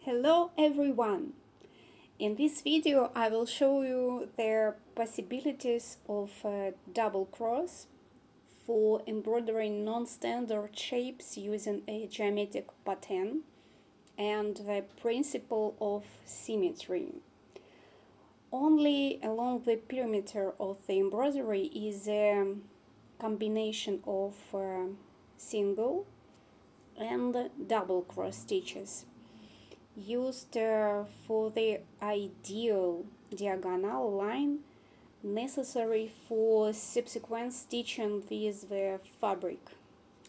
Hello everyone! In this video I will show you the possibilities of a double cross for embroidering non-standard shapes using a geometric pattern and the principle of symmetry. Only along the perimeter of the embroidery is a combination of single and double cross stitches used for the ideal diagonal line necessary for subsequent stitching with the fabric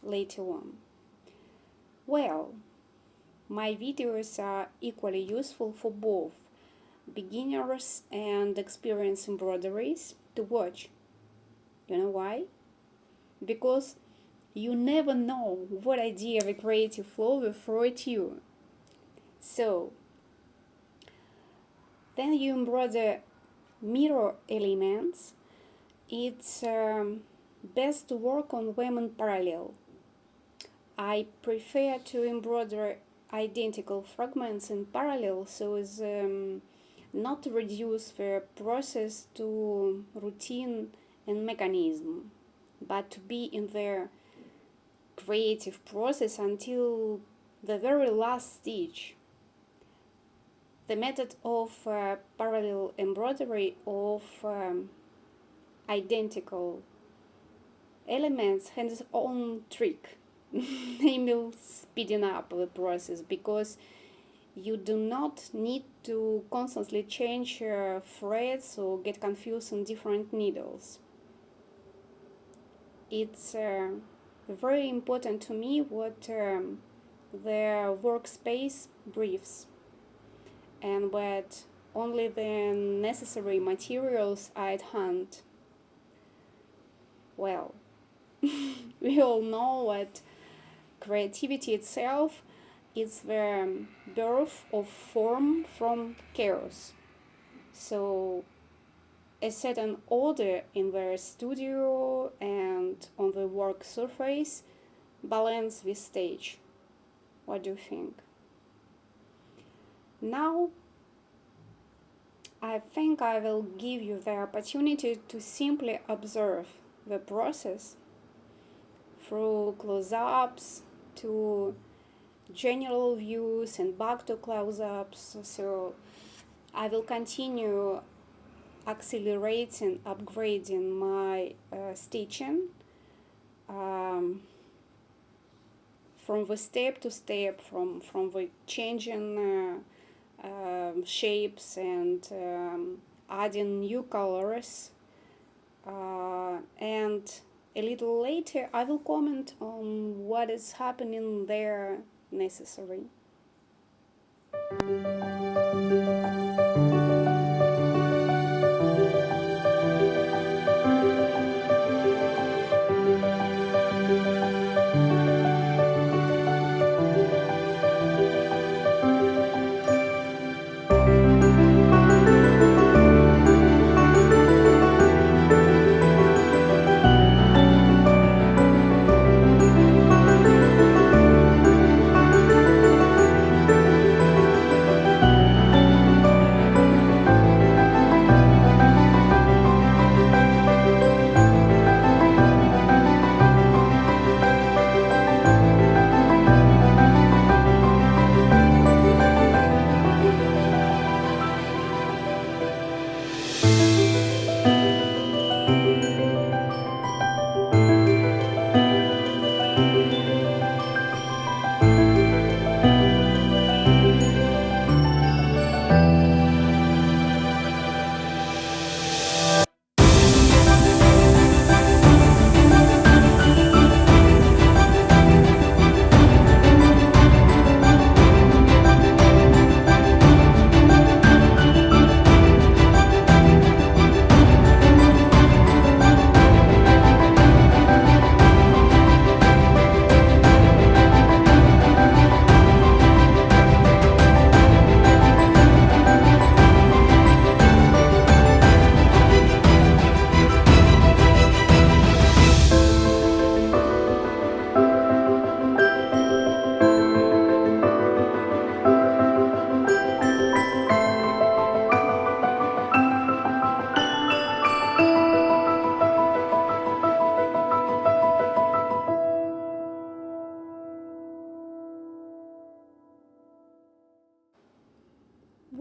later on. Well, my videos are equally useful for both beginners and experienced embroideries to watch. You know why? Because you never know what idea the creative flow will throw at you. So, then you embroider mirror elements. It's best to work on them in parallel. I prefer to embroider identical fragments in parallel so as not to reduce the process to routine and mechanism, but to be in the creative process until the very last stitch. The method of parallel embroidery of identical elements has its own trick, namely speeding up the process, because you do not need to constantly change threads or get confused on different needles. It's very important to me what the workspace briefs, and that only the necessary materials are at hand. Well, we all know that creativity itself is the birth of form from chaos. So a certain order in the studio and on the work surface balance this stage. What do you think? Now, I think I will give you the opportunity to simply observe the process through close-ups to general views and back to close-ups. So I will continue accelerating, upgrading my stitching from the step to step, from the changing shapes and adding new colors, and a little later I will comment on what is happening there necessary.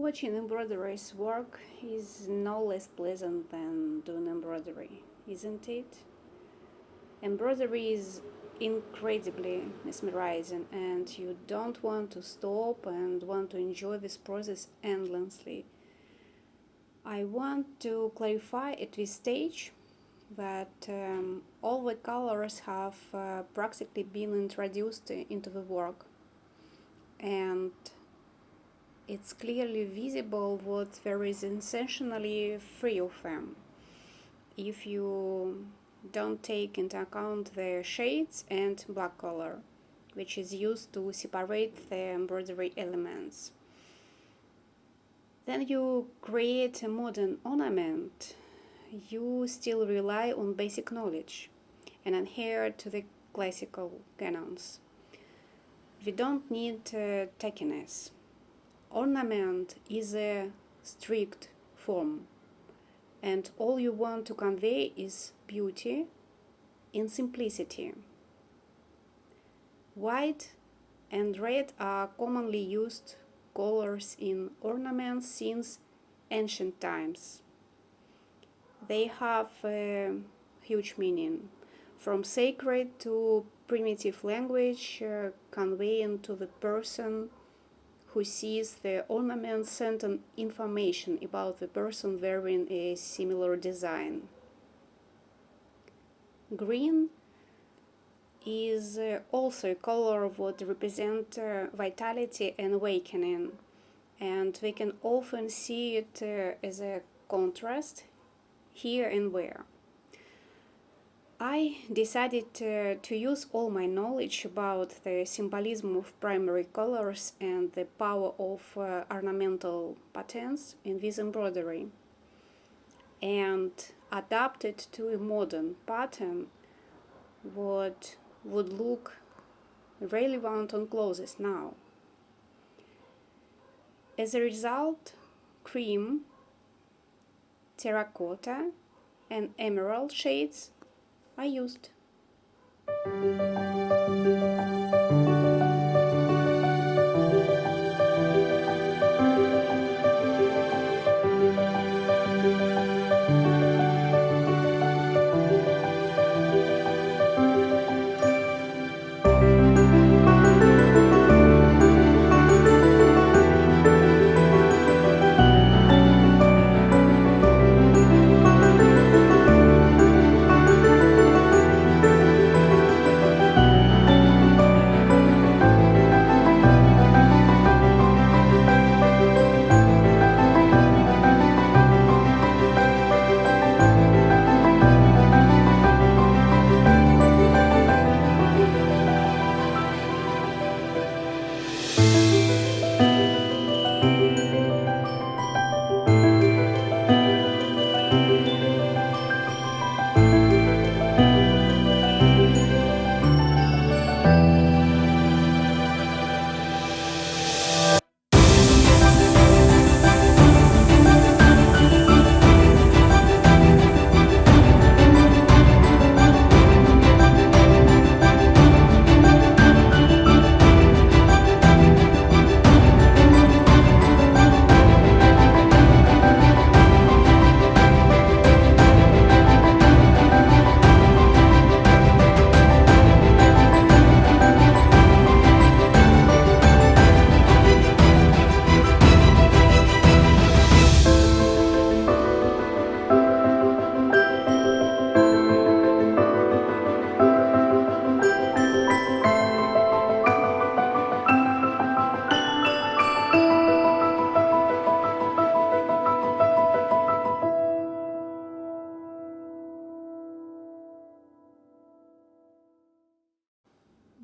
Watching embroiderers work is no less pleasant than doing embroidery, isn't it? Embroidery is incredibly mesmerizing, and you don't want to stop and want to enjoy this process endlessly. I want to clarify at this stage that all the colors have practically been introduced into the work, and it's clearly visible what there is essentially three of them. If you don't take into account the shades and black color, which is used to separate the embroidery elements. Then you create a modern ornament. You still rely on basic knowledge and adhere to the classical canons. We don't need tackiness. Ornament is a strict form, and all you want to convey is beauty in simplicity. White and red are commonly used colors in ornaments since ancient times. They have a huge meaning, from sacred to primitive language, conveying to the person who sees the ornament certain information about the person wearing a similar design. Green is also a color that represents vitality and awakening, and we can often see it as a contrast here and there. I decided to use all my knowledge about the symbolism of primary colors and the power of ornamental patterns in this embroidery, and adapt it to a modern pattern what would look relevant on clothes now. As a result, cream, terracotta, and emerald shades are used.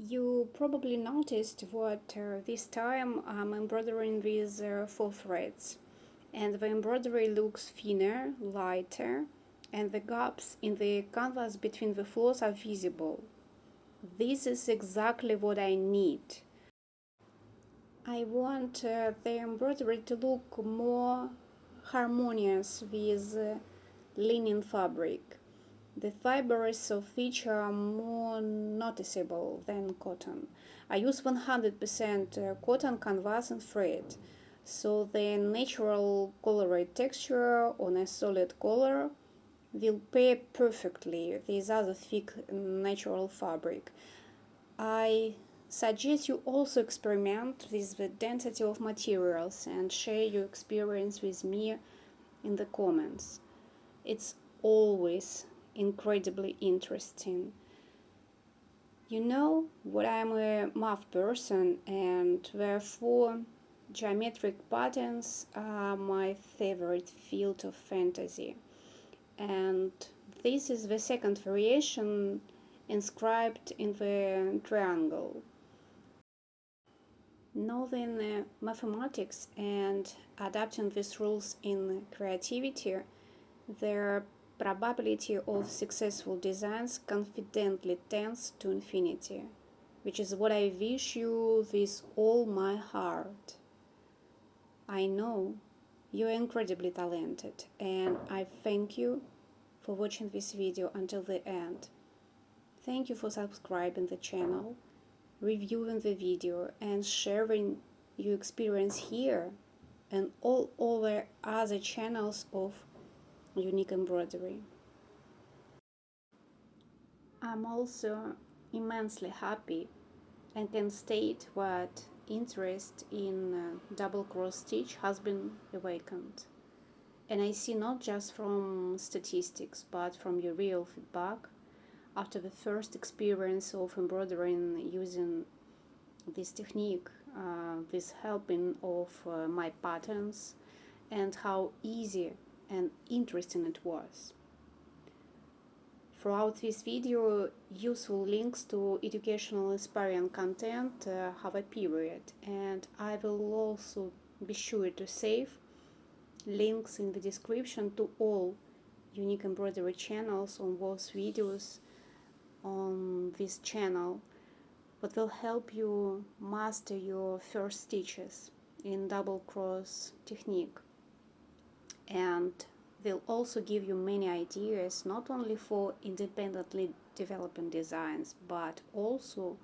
You probably noticed what this time I'm embroidering with 4 threads, and the embroidery looks thinner, lighter, and the gaps in the canvas between the floors are visible. This is exactly what I need. I want the embroidery to look more harmonious with linen fabric. The fibers of which are more noticeable than cotton. I use 100% cotton canvas and thread, So the natural colored texture on a solid color will pair perfectly with other thick natural fabric. I suggest you also experiment with the density of materials and share your experience with me in the comments. It's always incredibly interesting. You know what, I'm a math person, and therefore geometric patterns are my favorite field of fantasy. And this is the second variation inscribed in the triangle. Knowing mathematics and adapting these rules in creativity, their probability of successful designs confidently tends to infinity, which is what I wish you with all my heart. I know you're incredibly talented, and I thank you for watching this video until the end. Thank you for subscribing the channel, reviewing the video, and sharing your experience here and all over other channels of unique embroidery. I'm also immensely happy and can state that interest in double cross stitch has been awakened. And I see not just from statistics but from your real feedback after the first experience of embroidering using this technique, this helping of my patterns, and how easy and interesting it was. Throughout this video, useful links to educational inspiring content have appeared, and I will also be sure to save links in the description to all unique embroidery channels on both videos on this channel that will help you master your first stitches in double cross technique, and they'll also give you many ideas not only for independently developing designs but also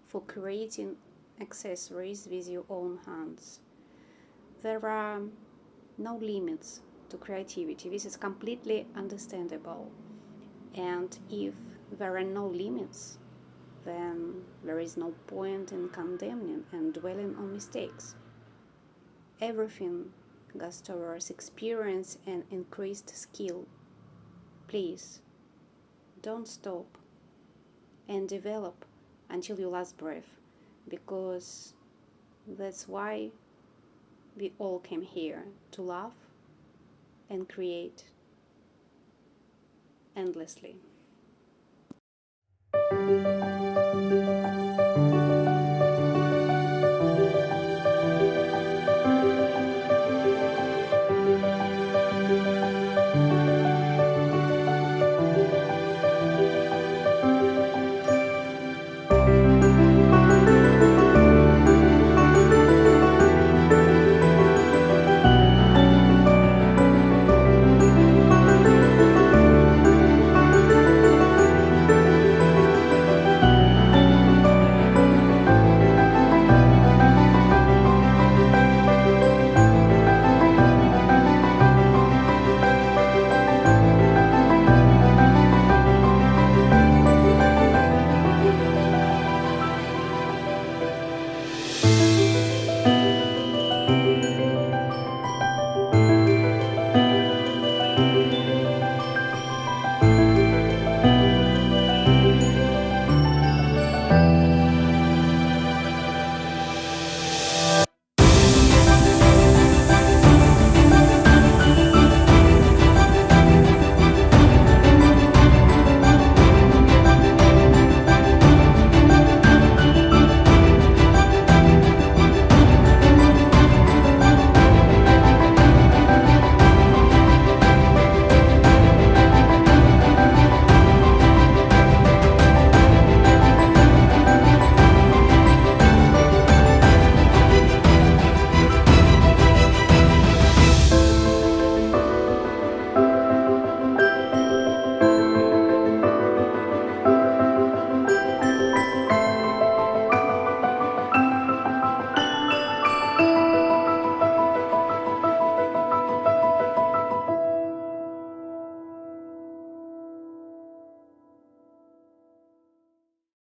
for creating accessories with your own hands. There are no limits to creativity. This is completely understandable. And if there are no limits, then there is no point in condemning and dwelling on mistakes. Everything goes towards experience and increased skill. Please, don't stop and develop until your last breath, because that's why we all came here, to laugh and create endlessly.